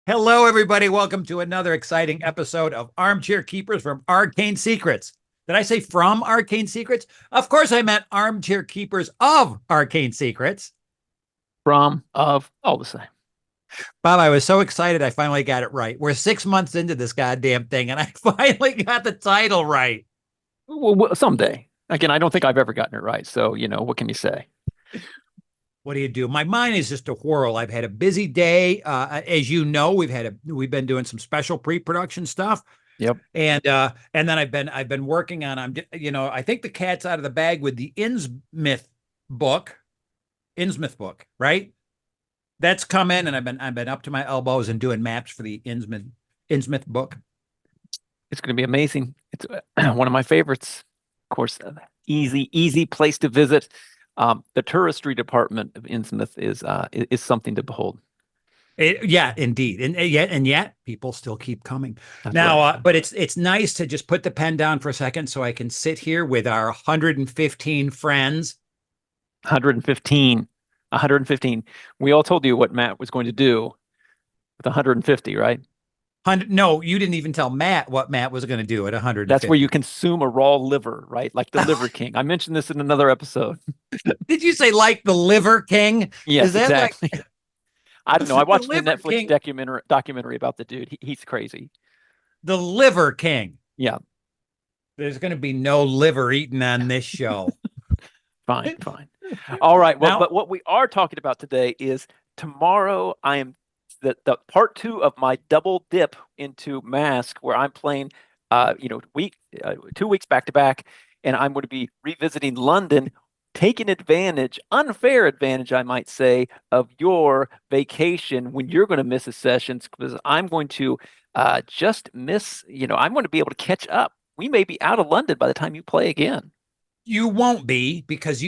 Hello, everybody. Welcome to another exciting episode of Armchair Keepers from Arcane Secrets. Did I say from Arcane Secrets? Of course, I meant Armchair Keepers of Arcane Secrets. All the same. Bob, I was so excited I finally got it right. We're 6 months into this goddamn thing, and I finally got the title right. Someday. Again, I don't think I've ever gotten it right. So, what can you say? What do you do? My mind is just a whirl. I've had a busy day. As you know, we've been doing some special pre-production stuff. Yep. And then I've been working on I think the cat's out of the bag with the Innsmouth book, right? That's come in, and I've been up to my elbows and doing maps for the Innsmouth book. It's going to be amazing. It's one of my favorites. Of course, easy place to visit. The touristry department of Innsmouth is something to behold. Yeah, indeed, and yet people still keep coming. That's Now, right. but it's nice to just put the pen down for a second so I can sit here with our 115 friends. 115. 115. We all told you what Matt was going to do with 150, right? No, you didn't even tell Matt what Matt was going to do at That's where you 150. consume a raw liver, right? Like the Liver King. I mentioned this in another episode. Did you say like the Liver King? Is Yes, that like exactly. I don't know. I the watched the Liver Netflix King? documentary about the dude. He's crazy. The Liver King. Yeah, There's going to be no liver eaten on this show. fine, fine. All right. Well, Now, but what we are talking about today is tomorrow. I am the part two of my double dip into Mask, where I'm playing, 2 weeks back to back, and I'm going to be revisiting London, taking advantage, unfair advantage, I might say, of your vacation when you're going to miss a session because I'm going to just miss. I'm going to be able to catch up. We may be out of London by the time you play again. you won't be because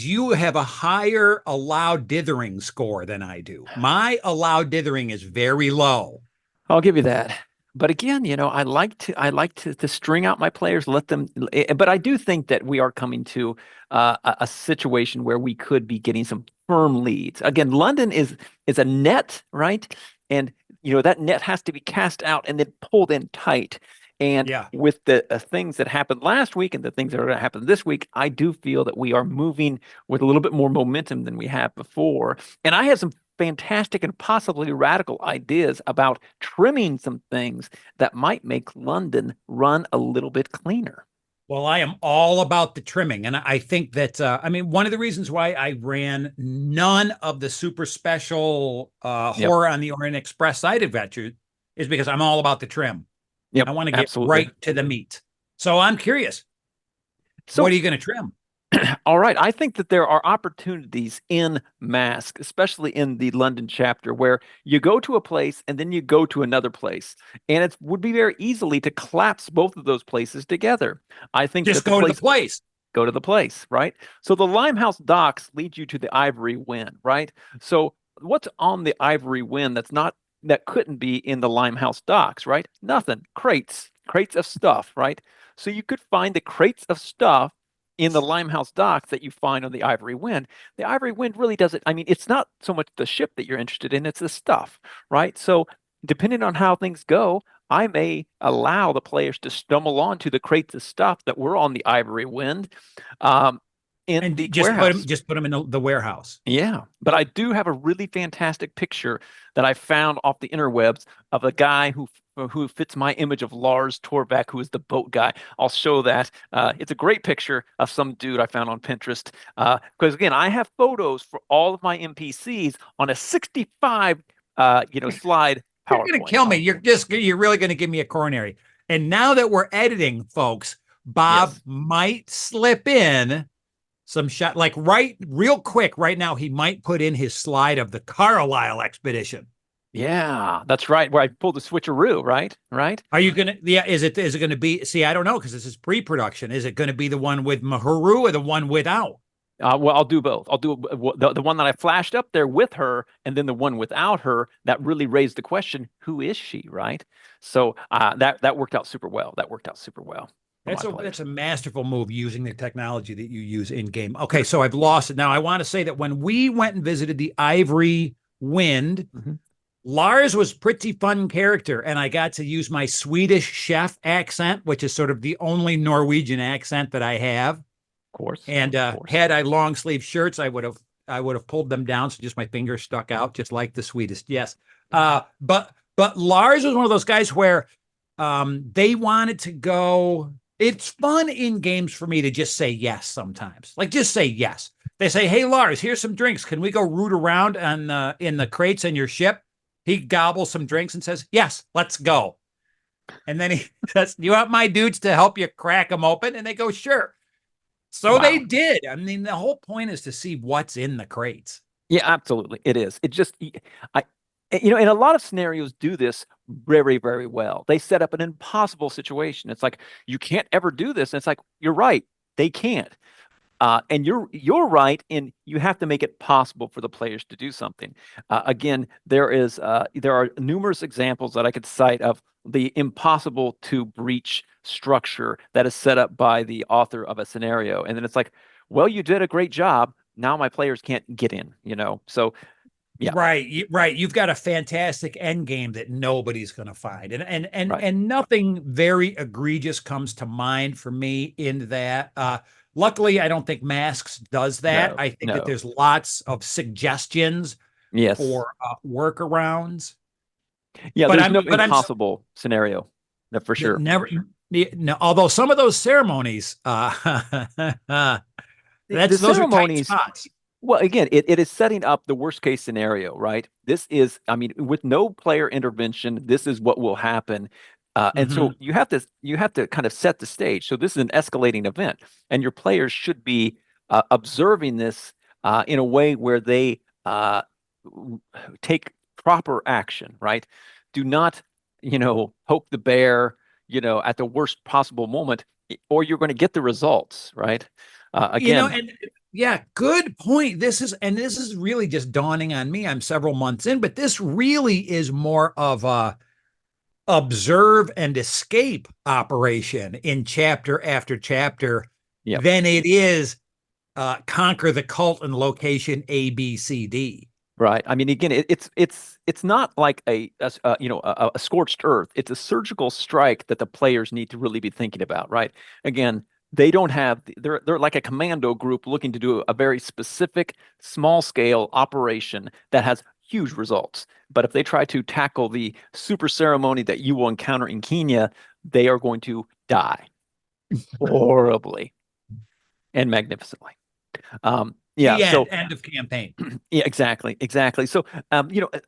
you have a higher allowed dithering score than I do. My allowed dithering is very low. I'll give you that. But again, I like to string out my players, let them. But I do think that we are coming to a situation where we could be getting some firm leads. Again, London is a net, right? And that net has to be cast out and then pulled in tight. And Yeah. with the things that happened last week and the things that are going to happen this week, I do feel that we are moving with a little bit more momentum than we have before. And I have some fantastic and possibly radical ideas about trimming some things that might make London run a little bit cleaner. Well, I am all about the trimming. And I think that, one of the reasons why I ran none of the super special Yep. Horror on the Orient Express side adventures is because I'm all about the trim. Yep. I want to get Absolutely. right to the meat. So I'm curious, what So are you going to trim? all right. I think that there are opportunities in Mask, especially in the London chapter, where you go to a place and then you go to another place. And it would be very easily to collapse both of those places together. I think Just that the go to the place, place. go to the place, right? So the Limehouse docks lead you to the Ivory Wind, right? So what's on the Ivory Wind that couldn't be in the Limehouse docks, right? Nothing. Crates of stuff, right? So you could find the crates of stuff in the Limehouse docks that you find on the Ivory Wind. The Ivory Wind really doesn't, I mean, it's not so much the ship that you're interested in, it's the stuff, right? So depending on how things go, I may allow the players to stumble onto the crates of stuff that were on the Ivory Wind um, in And the just put them, warehouse. just put them in the warehouse. Yeah, but I do have a really fantastic picture that I found off the interwebs of a guy who fits my image of Lars Torvak, who is the boat guy. I'll show that. It's a great picture of some dude I found on Pinterest. Because again, I have photos for all of my NPCs on a 65, slide You're going to PowerPoint. kill me. You're really going to give me a coronary. And now that we're editing, folks, Bob Yes. might slip in some shot, like real quick right now. He might put in his slide of the Carlisle expedition. Yeah, that's right. Where I pulled the switcheroo, right? Right. Are you gonna? Yeah, is it gonna be? See, I don't know because this is pre-production. Is it going to be the one with Mahuru or the one without? Well, I'll do both. I'll do the one that I flashed up there with her, and then the one without her that really raised the question: Who is she? Right. So that worked out super well. That worked out super well for That's my a that's players. a masterful move using the technology that you use in game. Okay, so I've lost it now. I want to say that when we went and visited the Ivory Wind, Mhm. Lars was pretty fun character, and I got to use my Swedish chef accent, which is sort of the only Norwegian accent that I have. And Of course. had I long sleeve shirts, I would have pulled them down so just my fingers stuck out, just like the Swedish. Yes. But Lars was one of those guys where they wanted to go. It's fun in games for me to just say yes sometimes. Like just say yes. They say, "Hey Lars, here's some drinks. Can we go root around on in the crates in your ship?" He gobbles some drinks and says, "Yes, let's go." And then he says, "You want my dudes to help you crack them open?" And they go, "Sure." So they Wow. did. I mean, the whole point is to see what's in the crates. Yeah, absolutely. It is. It just, I, and a lot of scenarios do this very, very well. They set up an impossible situation. It's like, you can't ever do this. And it's like, you're right. They can't. And you're right in you have to make it possible for the players to do something. Again, there are numerous examples that I could cite of the impossible to breach structure that is set up by the author of a scenario, and then it's like, well, you did a great job. Now my players can't get in. So yeah, Right. You've got a fantastic end game that nobody's going to find. right. And nothing very egregious comes to mind for me in that. Luckily, I don't think Masks does that. No, I think that no, there's lots of suggestions yes, for workarounds. yeah. But There's no I'm impossible scenario, for sure. never. No, although some of those ceremonies, The those are tight ceremonies. spots. Well, again, it is setting up the worst case scenario, right? This is, I mean, with no player intervention, this is what will happen. And Mm-hmm. so you have to kind of set the stage. So this is an escalating event, and your players should be observing this in a way where they take proper action, right? Do not, poke the bear, at the worst possible moment, or you're going to get the results, right? Again, And yeah, good point. This is really just dawning on me. I'm several months in, but this really is more of a observe and escape operation in chapter after chapter yeah. than it is conquer the cult in location A, B, C, D. Right. I mean, again, it's not like a scorched earth. It's a surgical strike that the players need to really be thinking about, right? Again, they don't have they're like a commando group looking to do a very specific small scale operation that has huge results. But if they try to tackle the super ceremony that you will encounter in Kenya, they are going to die horribly and magnificently. Yeah, The so end of campaign. yeah, exactly, exactly. So,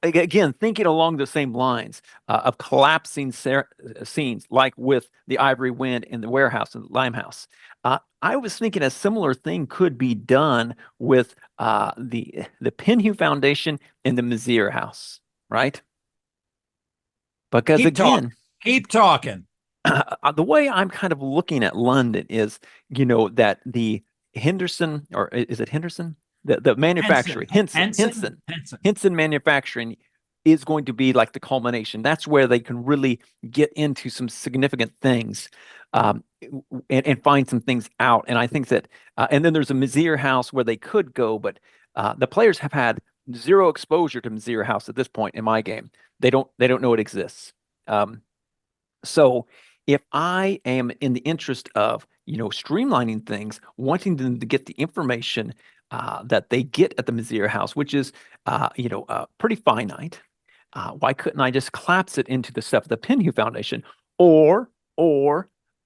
again, thinking along the same lines of collapsing scenes, like with the Ivory Wind in the warehouse and the Limehouse, I was thinking a similar thing could be done with the Pinhue Foundation and the Mizir House, right? Because Keep talking. again, Keep talking. the way I'm kind of looking at London is, that the Henderson, or is it Henderson? The manufacturing, Henson manufacturing is going to be like the culmination. That's where they can really get into some significant things, and find some things out. And I think that, and then there's a Mizir House where they could go, but the players have had zero exposure to Mizir House at this point in my game. They don't know it exists. So if I am in the interest of, streamlining things, wanting them to get the information that they get at the Mizir House, which is, pretty finite, why couldn't I just collapse it into the stuff of the Pinhue Foundation, or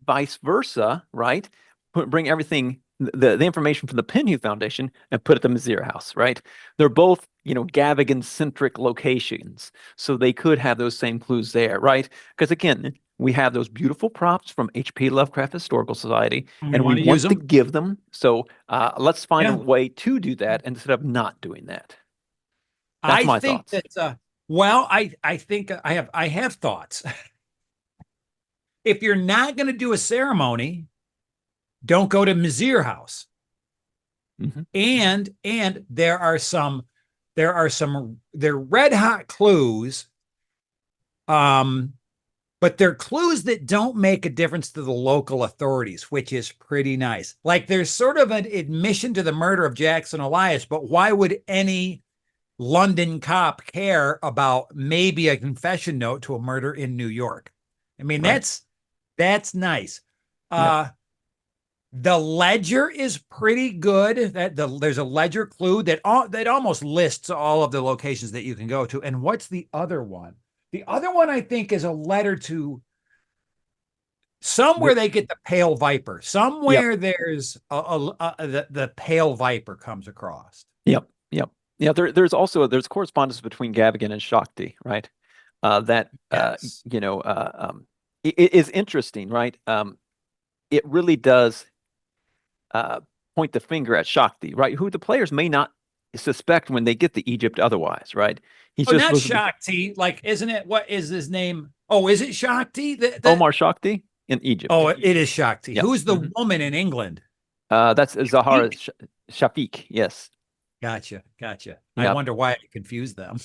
vice versa, right? Bring everything, the information from the Pinhue Foundation and put it at the Mizir House, right? They're both, Gavigan-centric locations, so they could have those same clues there, right? Because again, we have those beautiful props from H.P. Lovecraft Historical Society, We and we want to use want to them. give them. So let's find a Yeah. way to do that instead of not doing that. That's I my think thoughts. that I think I have thoughts. If you're not going to do a ceremony, don't go to Mizir House. Mhm. And they're red hot clues, but they're clues that don't make a difference to the local authorities, which is pretty nice. Like there's sort of an admission to the murder of Jackson Elias, but why would any London cop care about maybe a confession note to a murder in New York? I mean, Right. that's nice. Yep. The ledger is pretty good. There's a ledger clue that almost lists all of the locations that you can go to. And what's the other one? The other one I think is a letter to somewhere There, they get the pale viper. yep. Somewhere there's the pale viper comes across. Yep. Yep. Yeah. There's correspondence between Gavigan and Shakti, right? That Yes. it is interesting, right? It really does uh, point the finger at Shakti, right? Who the players may not suspect when they get to Egypt otherwise, right? He's Oh, just not supposed to be Shakti. Like, isn't it? What is his name? Oh, is it Shakti? Omar Shakti in Egypt. Oh, it is Shakti. Yep. Who's the woman in England? That's Zahara Eek. Shafiq. Yes. Gotcha. Gotcha. I Yep. wonder why I confused them.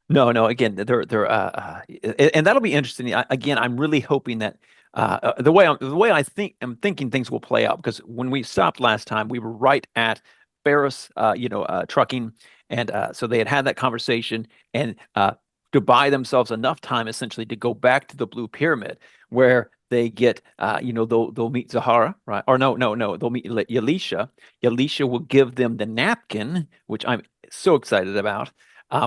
No. Again, and that'll be interesting. Again, I'm really hoping that the way I'm thinking things will play out, because when we stopped last time, we were right at Ferris, trucking, and so they had that conversation, and to buy themselves enough time essentially to go back to the Blue Pyramid, where they get, they'll meet Zahara, right? Or no, they'll meet Yalisha. Yalisha will give them the napkin, which I'm so excited about.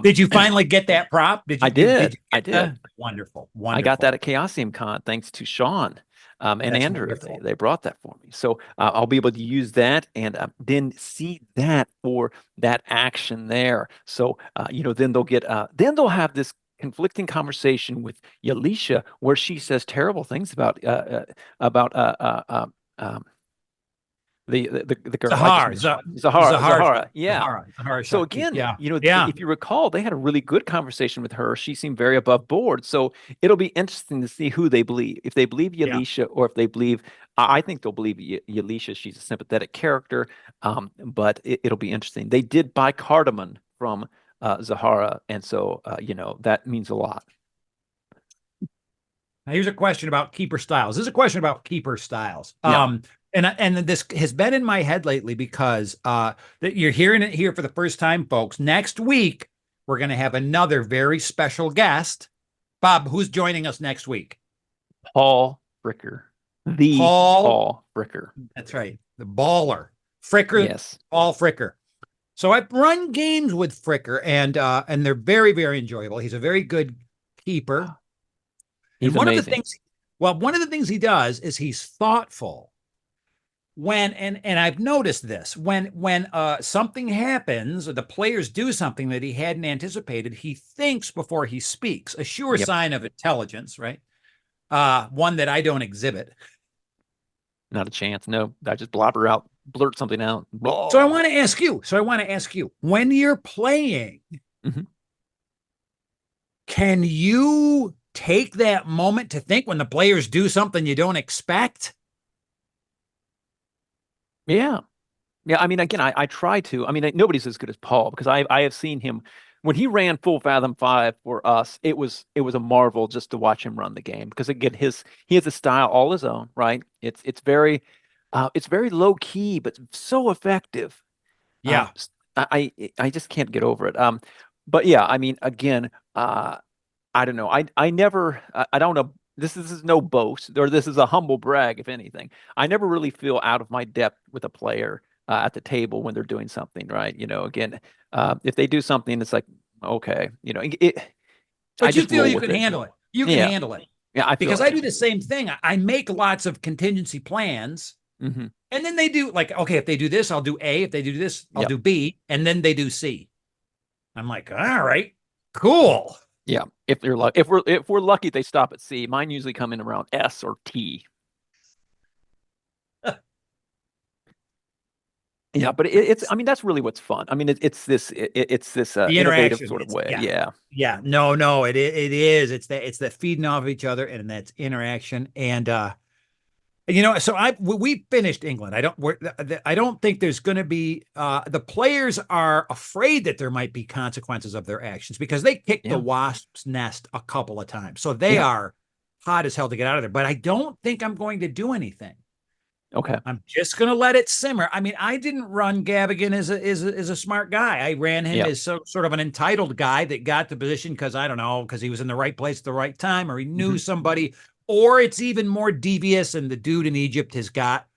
Did you finally get that prop? Did I you did did. you I get the did. wonderful, I got that wonderful. at Chaosium Con thanks to Sean and That's Andrew. They wonderful. they brought that for me, so I'll be able to use that and then see that for that action there. So then they'll have this conflicting conversation with Yalisha, where she says terrible things about the girl. I just Zahar, mentioned Zahara. Yeah. Zahar So Shakti. again, Yeah. Yeah. if you recall, they had a really good conversation with her. She seemed very above board. So it'll be interesting to see who they believe. If they believe Yeah. Yalisha, or if they believe, I think they'll believe Yalisha. She's a sympathetic character. But it'll be interesting. They did buy cardamom from Zahara, and so that means a lot. Now here's a question about keeper styles. This is a question about keeper styles. Yeah. And this has been in my head lately because that you're hearing it here for the first time, folks. Next week, we're going to have another very special guest. Bob, who's joining us next week? Paul Fricker. The Paul. Paul Fricker. That's right. The baller. Fricker. Yes. Paul Fricker. So I've run games with Fricker, and they're very, very enjoyable. He's a very good keeper. He's And amazing. one of the things he does is he's thoughtful. And I've noticed this when something happens or the players do something that he hadn't anticipated, he thinks before he speaks, a sure Yep. sign of intelligence, right? One that I don't exhibit. Not a chance. No, I just blurt something out. So I want to ask you, when you're playing, Mhm. can you take that moment to think when the players do something you don't expect? Yeah. Yeah. I mean, again, I try to. I mean, nobody's as good as Paul, because I have seen him when he ran full Fathom 5 for us. It was a marvel just to watch him run the game, because again, he has a style all his own, right? It's very low key, but so effective. Yeah. I just can't get over it. But yeah, I mean, again, I don't know. I never. I don't know. This is no boast, or this is a humble brag, if anything. I never really feel out of my depth with a player at the table when they're doing something, right? Again, if they do something, it's like, okay, I But you just feel roll you with can it. handle it. You can Yeah, handle it. yeah. I feel Because I do the same thing. I make lots of contingency plans, hmm and then they do like, okay, if they do this, I'll do A. If they do this, I'll Yeah, do B, and then they do C. I'm like, all right, cool. yeah. If we're lucky, they stop at C. Mine usually come in around S or T. Yeah, but it's. I mean, that's really what's fun. I mean, it's this The innovative interaction, sort of it's way. yeah, Yeah. yeah. No, it is. It's that feeding off of each other, and that's interaction. And so we finished England. I don't think there's going to be the players are afraid that there might be consequences of their actions because they kicked the Yeah. wasp's nest a couple of times. So they Yeah. are hot as hell to get out of there. But I don't think I'm going to do anything. Okay. I'm just going to let it simmer. I mean, I didn't run Gavigan as a smart guy. I ran him Yeah. as sort of an entitled guy that got the position because I don't know, because he was in the right place at the right time, or he knew Hmm. somebody, or it's even more devious. And the dude in Egypt he's got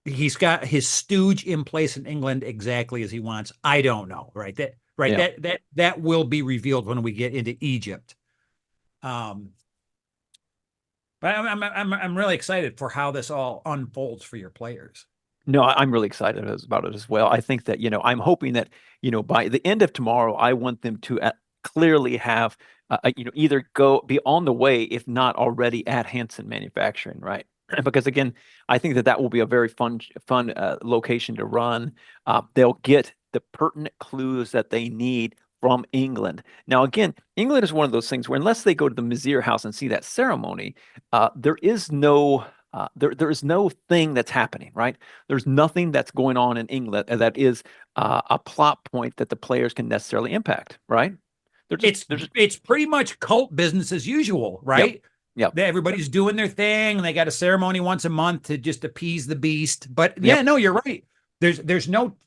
his stooge in place in England exactly as he wants. I don't know, right? Yeah. That will be revealed when we get into Egypt. Um, but I'm really excited for how this all unfolds for your players. No, I'm really excited about it as well. I think that, I'm hoping that, by the end of tomorrow, I want them to clearly have, either be on the way, if not already at Hanson Manufacturing, right? Because again, I think that will be a very fun location to run. They'll get the pertinent clues that they need from England. Now, again, England is one of those things where unless they go to the Mizir House and see that ceremony, there is no there is no thing that's happening, right? There's nothing that's going on in England that is a plot point that the players can necessarily impact, right? They're just, It's pretty much cult business as usual, yep, right? yep, Everybody's doing their thing, and they got a ceremony once a month to just appease the beast. But yeah, yep. no, you're right. There's no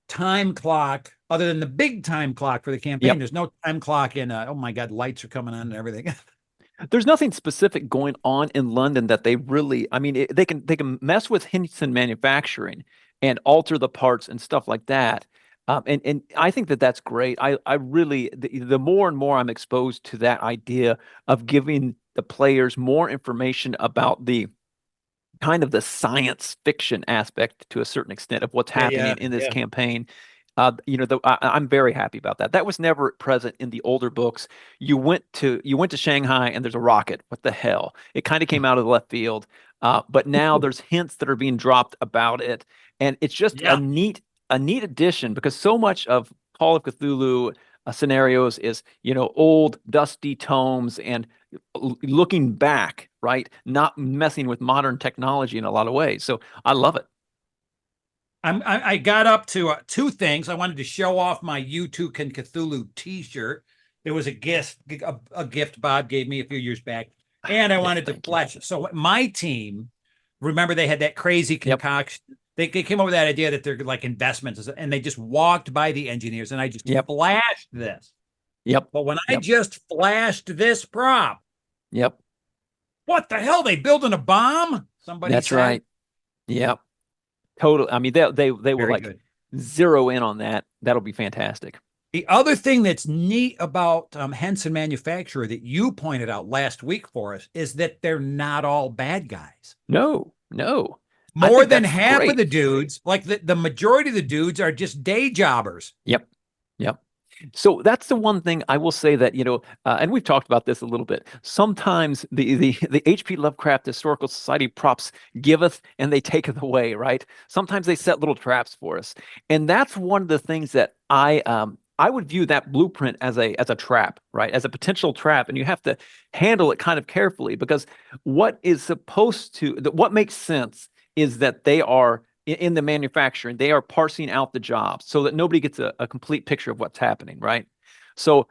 time clock other than the big time clock for the campaign. Yep. There's no time clock in. Oh my God, lights are coming on and everything. There's nothing specific going on in London that they really, I mean, they can mess with Henson Manufacturing and alter the parts and stuff like that. And I think that that's great. I really the more and more I'm exposed to that idea of giving the players more information about the kind of the science fiction aspect to a certain extent of what's Yeah, happening yeah, in this yeah. campaign. I'm very happy about that. That was never present in the older books. You went to Shanghai and there's a rocket. What the hell? It kind of came out of the left field. But now there's hints that are being dropped about it, and it's just Yeah. a neat addition because so much of Call of Cthulhu scenarios is old dusty tomes and looking back, right? Not messing with modern technology in a lot of ways. So I love it. I got up to two things. I wanted to show off my You Too Can Cthulhu T-shirt. It was a gift Bob gave me a few years back, and I Yes, wanted to thank you. flash. So my team, remember they had that crazy Yep. concoction. They came up with that idea that they're like investments, and they just walked by the engineers, and I just Yep. flashed this. Yep. But when I Yep. just flashed this prop, Yep. what the hell? They building a bomb? Somebody That's said. right. Yep. Totally. I mean, they will Very like good. zero in on that. That'll be fantastic. The other thing that's neat about Henson Manufacturer that you pointed out last week for us is that they're not all bad guys. No, no. I More think than that's half of great. the dudes, like the majority of the dudes, are just day jobbers. Yep. Yep. So that's the one thing I will say that, and we've talked about this a little bit. Sometimes the H.P. Lovecraft Historical Society props giveth and they taketh away, right? Sometimes they set little traps for us. And that's one of the things that I would view that blueprint as a trap, right? As a potential trap. And you have to handle it kind of carefully because what makes sense is that they are in the manufacturing, they are parsing out the jobs so that nobody gets a complete picture of what's happening, right? So,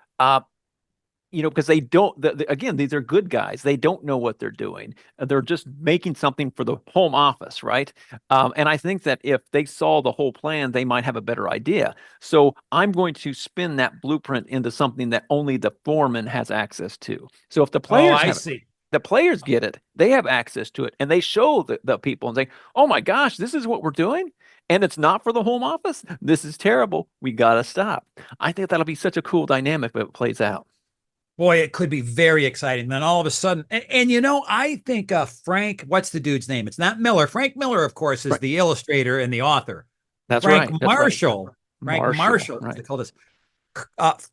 because they don't, again, these are good guys. They don't know what they're doing. They're just making something for the home office, right? And I think that if they saw the whole plan, they might have a better idea. So I'm going to spin that blueprint into something that only the foreman has access to. So if Oh, I see. the players get it, they have access to it, and they show the people and say, "Oh my gosh, this is what we're doing." And it's not for the home office. This is terrible. We got to stop. I think that'll be such a cool dynamic if it plays out. Boy, it could be very exciting. Then all of a sudden, I think Frank, what's the dude's name? It's not Miller. Frank Miller, of course, is Right. the illustrator and the author. That's Frank right. That's right. Marshall. Frank Marshall. Marshall, as they Right. call this.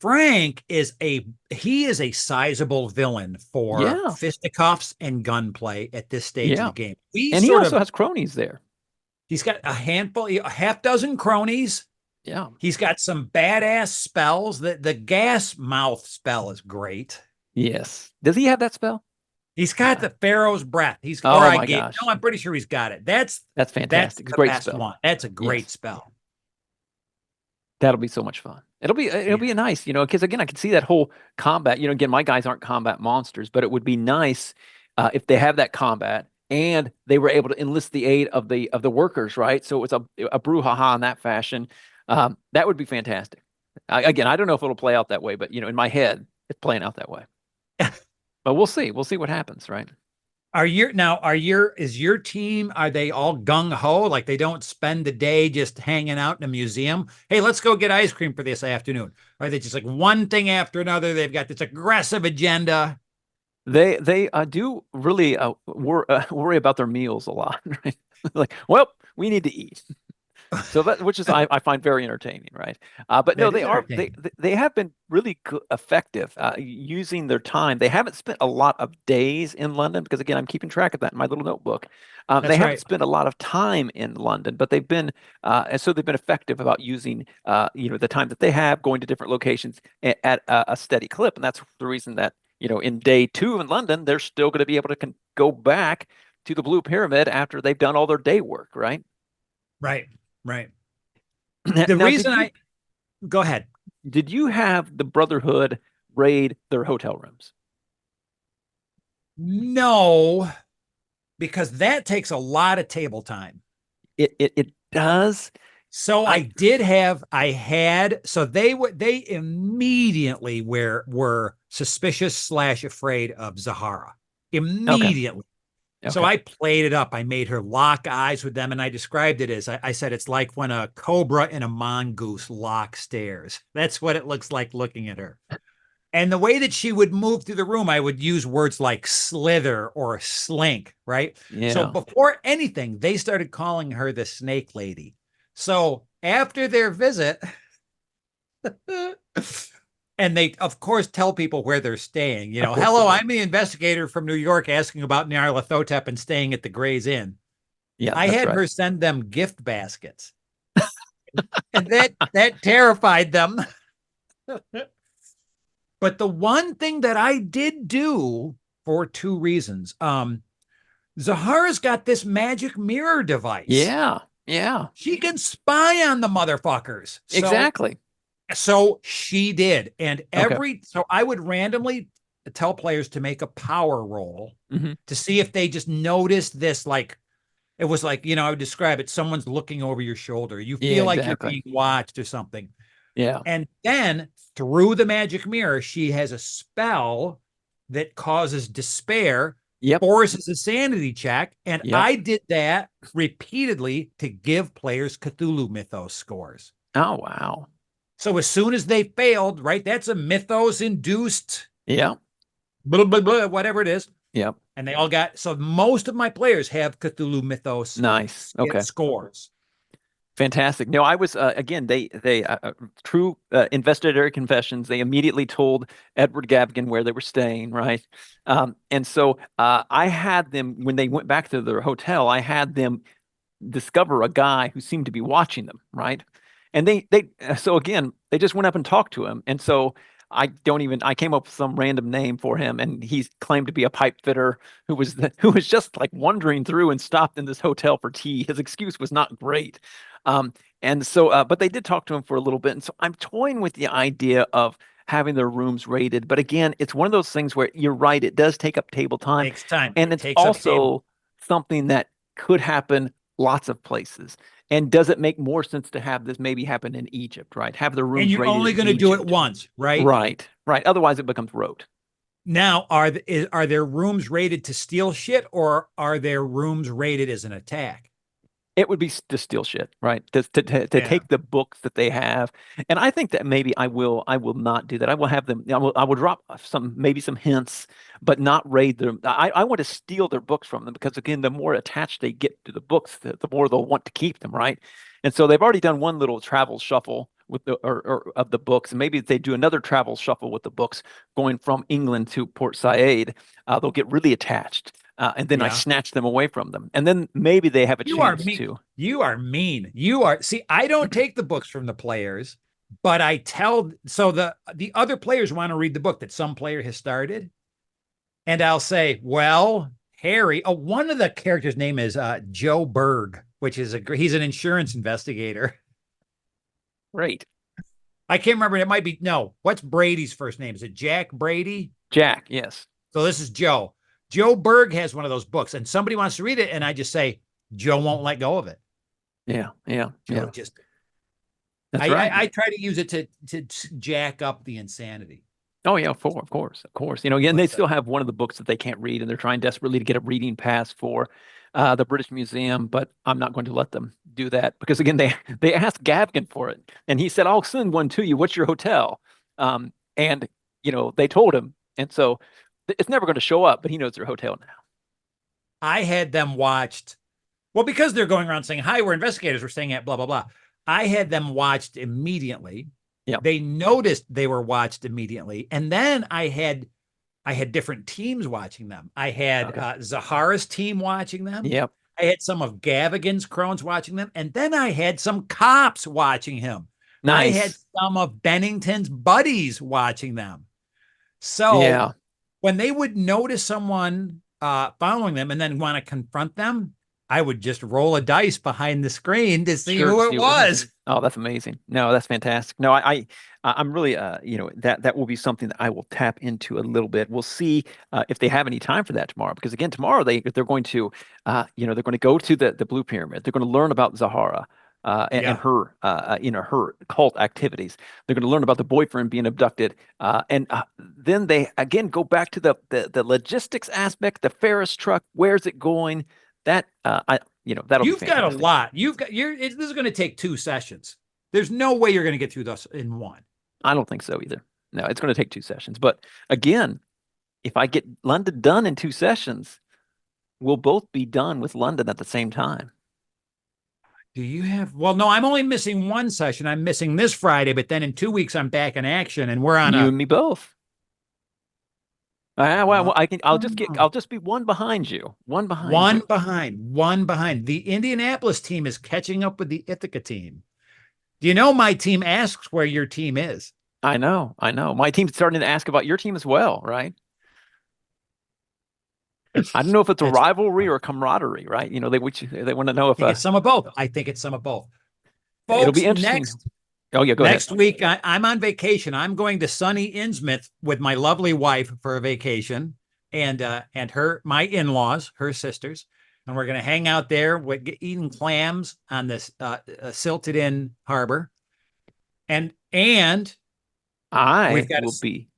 Frank is a sizable villain for Yeah. fisticuffs and gunplay at this stage of the Yeah. game. And he also has cronies there. He's got a half dozen cronies. Yeah. He's got some badass spells. The gas mouth spell is great. Yes. Does he have that spell? He's got the Pharaoh's breath. Oh my gosh. No, I'm pretty sure he's got it. That's Fantastic. It's a the great best spell. one. That's a great Yes. spell. That'll be so much fun. It'll be a nice, because again, I can see that whole combat. Again, my guys aren't combat monsters, but it would be nice if they have that combat and they were able to enlist the aid of the workers, right? So it was a brouhaha in that fashion. That would be fantastic. Again, I don't know if it'll play out that way, but in my head, it's playing out that way. But we'll see. We'll see what happens, right? Is your team, are they all gung ho? Like they don't spend the day just hanging out in a museum? Hey, let's go get ice cream for this afternoon. Or are they just like one thing after another? They've got this aggressive agenda. They do really worry about their meals a lot, right? Like, well, we need to eat. So that, which is I find very entertaining, right? But no, That they is are they entertaining. they have been really effective using their time. They haven't spent a lot of days in London because again, I'm keeping track of that in my little notebook. They That's haven't right. spent a lot of time in London, but and so they've been effective about using the time that they have going to different locations at a steady clip, and that's the reason that in day two in London, they're still going to be able to go back to the Blue Pyramid after they've done all their day work, right? Right. Right. The Now, reason I go ahead. did you have the Brotherhood raid their hotel rooms? No, because that takes a lot of table time. It does. So I so they immediately were suspicious slash afraid of Zahara. okay, Immediately. So okay. I played it up. I made her lock eyes with them, and I described it as I said it's like when a cobra and a mongoose lock stares. That's what it looks like looking at her. And the way that she would move through the room, I would use words like slither or slink, right? So Yeah. before anything, they started calling her the snake lady. So after their visit, and they, of course, tell people where they're staying. Of course they Hello, do. I'm the investigator from New York asking about Nyarlathotep and staying at the Gray's Inn. Yeah, I that's had right. her send them gift baskets, and that terrified them. But the one thing that I did do for two reasons, Zahara's got this magic mirror device. Yeah. Yeah. She can spy on the motherfuckers. Exactly. So she did. And Okay. so I would randomly tell players to make a power roll Hmm. to see if they just noticed this. Like, it was like, I would describe it. Someone's looking over your shoulder. You Yeah, feel like you're exactly. being watched or something. Yeah. And then through the magic mirror, she has a spell that causes despair, Yep. forces a sanity check. And Yep. I did that repeatedly to give players Cthulhu Mythos scores. Oh, wow. So as soon as they failed, right, that's a Mythos induced, Yeah. blah, blah, blah, whatever it is. Yep. And they all so most of my players have Cthulhu Mythos Nice. Okay. scores. Fantastic. No, I was again. They true investigative confessions. They immediately told Edward Gavigan where they were staying, right? And so I had them when they went back to their hotel. I had them discover a guy who seemed to be watching them, right? And so again they just went up and talked to him, and so I came up with some random name for him, and he claimed to be a pipe fitter who was just like wandering through and stopped in this hotel for tea. His excuse was not great, and so but they did talk to him for a little bit, and so I'm toying with the idea of having their rooms rated. But again, it's one of those things where you're right, it does take up table time, Takes time. and It it's takes up table. also something that could happen lots of places. And does it make more sense to have this maybe happen in Egypt, right? Have the And rooms you're rated only in going to do it Egypt. once, right? Right, right. Otherwise, it becomes rote. Now, are there rooms rated to steal shit, or are there rooms rated as an attack? It would be to steal shit, right? To Yeah. take the books that they have, and I think that maybe I will not do that. I will have them. I will drop maybe some hints, but not raid them. I want to steal their books from them because again, the more attached they get to the books, the more they'll want to keep them, right? And so they've already done one little travel shuffle with or of the books, and maybe if they do another travel shuffle with the books going from England to Port Said, they'll get really attached. And then I Yeah. snatch them away from them. And then maybe they have a You are chance mean. to. You are mean. See, I don't take the books from the players, but I tell so the other players want to read the book that some player has started. And I'll say, well, Harry, one of the characters' name is Joe Berg, which is he's an insurance investigator. Great. I can't remember. It might be no. What's Brady's first name? Is it Jack Brady? Jack, yes. So this is Joe. Joe Berg has one of those books, and somebody wants to read it, and I just say, Joe won't let go of it. Yeah, yeah, Joe yeah. just That's right. I try to use it to jack up the insanity. Oh yeah, of course, of course. You know, again, they But still have one of the books that they can't read, and they're trying desperately to get a reading pass for the British Museum. But I'm not going to let them do that because again, they asked Gavin for it, and he said, "I'll send one to you. What's your hotel?" And you know, they told him, and so it's never going to show up. But he knows their hotel now. I had them watched. Well, because they're going around saying, "Hi, we're investigators. We're staying at blah blah blah." I had them watched immediately. Yeah. They noticed they were watched immediately, and then I had different teams watching them. I had Zahara's team watching them. Yep. I had some of Gavigan's crones watching them, and then I had some cops watching him. I had Nice. some of Bennington's buddies watching them. So Yeah. when they would notice someone following them and then want to confront them, I would just roll a dice behind the screen to see Sure. who See it what was. happens. Oh, that's amazing. No, that's fantastic. No, I'm really, you know, that will be something that I will tap into a little bit. We'll see if they have any time for that tomorrow, because again, tomorrow they're going to, you know, they're going to go to the Blue Pyramid. They're going to learn about Zahara. And her, you know, her cult activities. They're going to learn about the boyfriend being abducted, and then they again go back to the logistics aspect, the Ferris truck. Where's it going? That you know, that'll be You've got a fantastic. lot. This is going to take 2 sessions. There's no way you're going to get through this in one. I don't think so either. No, it's going to take 2 sessions. But again, if I get London done in 2 sessions, we'll both be done with London at the same time. Do you have? Well, no, I'm only missing 1 session. I'm missing this Friday, but then in 2 weeks I'm back in action, and we're on You a. and me both. Well, I can. uh, I'll just be one behind you. One behind One you. behind, one behind. The Indianapolis team is catching up with the Ithaca team. Do you know my team asks where your team is? I know. I know. My team's starting to ask about your team as well, right? I don't know if it's a It's, rivalry or camaraderie, right? You know, they want to know I if think it's some of both. I think it's some of both. it'll be Folks, interesting. Oh yeah, go ahead. next week I'm on vacation. I'm going to sunny Innsmouth with my lovely wife for a vacation, and my in-laws, her sisters, and we're going to hang out there eating clams on this silted in harbor, and we've I got will be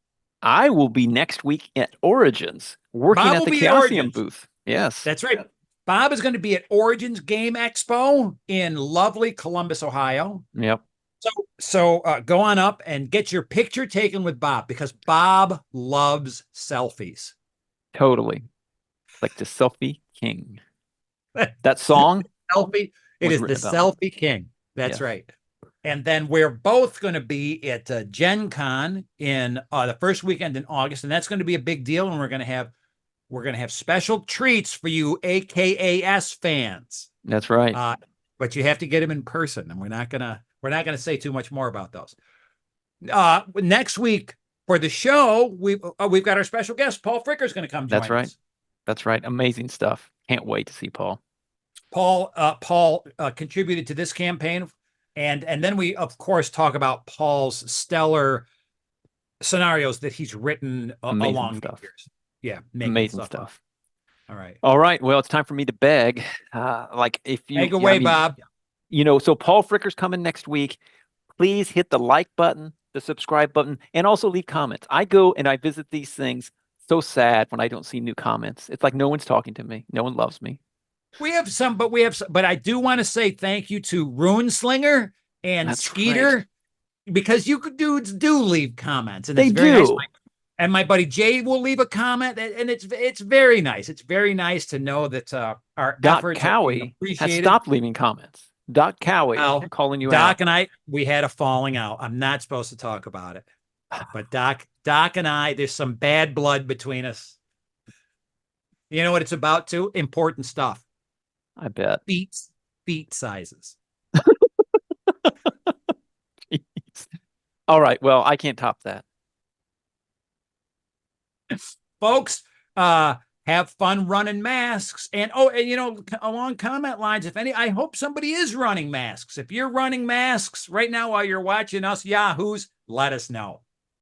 I will be next week at Origins working Bob at will the be at Chaosium Origins. booth. Yes. That's right. Bob is going to be at Origins Game Expo in lovely Columbus, Ohio. Yep. So go on up and get your picture taken with Bob, because Bob loves selfies. Totally. Like the selfie king. That song Selfie. It was is the written about me. selfie king. That's Yes. right. And then we're both going to be at Gen Con in the first weekend in August, and that's going to be a big deal. And we're going to have special treats for you AKAS fans. That's right. But you have to get them in person, and we're not gonna say too much more about those. Next week for the show, we've got our special guest, Paul Fricker, is going to come join That's right. us. That's right. Amazing stuff. Can't wait to see Paul. Paul contributed to this campaign, and then we of course talk about Paul's stellar scenarios that he's written along the years. Yeah, amazing stuff. All right. All right. Well, it's time for me to beg. Like if you beg away, Bob. You know, so Paul Fricker's coming next week. Please hit the like button, the subscribe button, and also leave comments. I go and I visit these things. So sad when I don't see new comments. It's like no one's talking to me. No one loves me. But I do want to say thank you to Runeslinger and That's Skeeter, right. because you dudes do leave comments, and they it's very do. Nice. And my buddy Jay will leave a comment, and it's very nice. It's very nice to know that our efforts Cowie are has stopped leaving comments. Doc Cowie calling you out. Doc and I, we had a falling out. I'm not supposed to talk about it, but Doc and I, there's some bad blood between us. You know what it's about too? Important stuff. I bet. Feet sizes. All right. Well, I can't top that. Folks, have fun running masks. And you know, along comment lines, I hope somebody is running masks. If you're running masks right now while you're watching us Yahoos, let us know.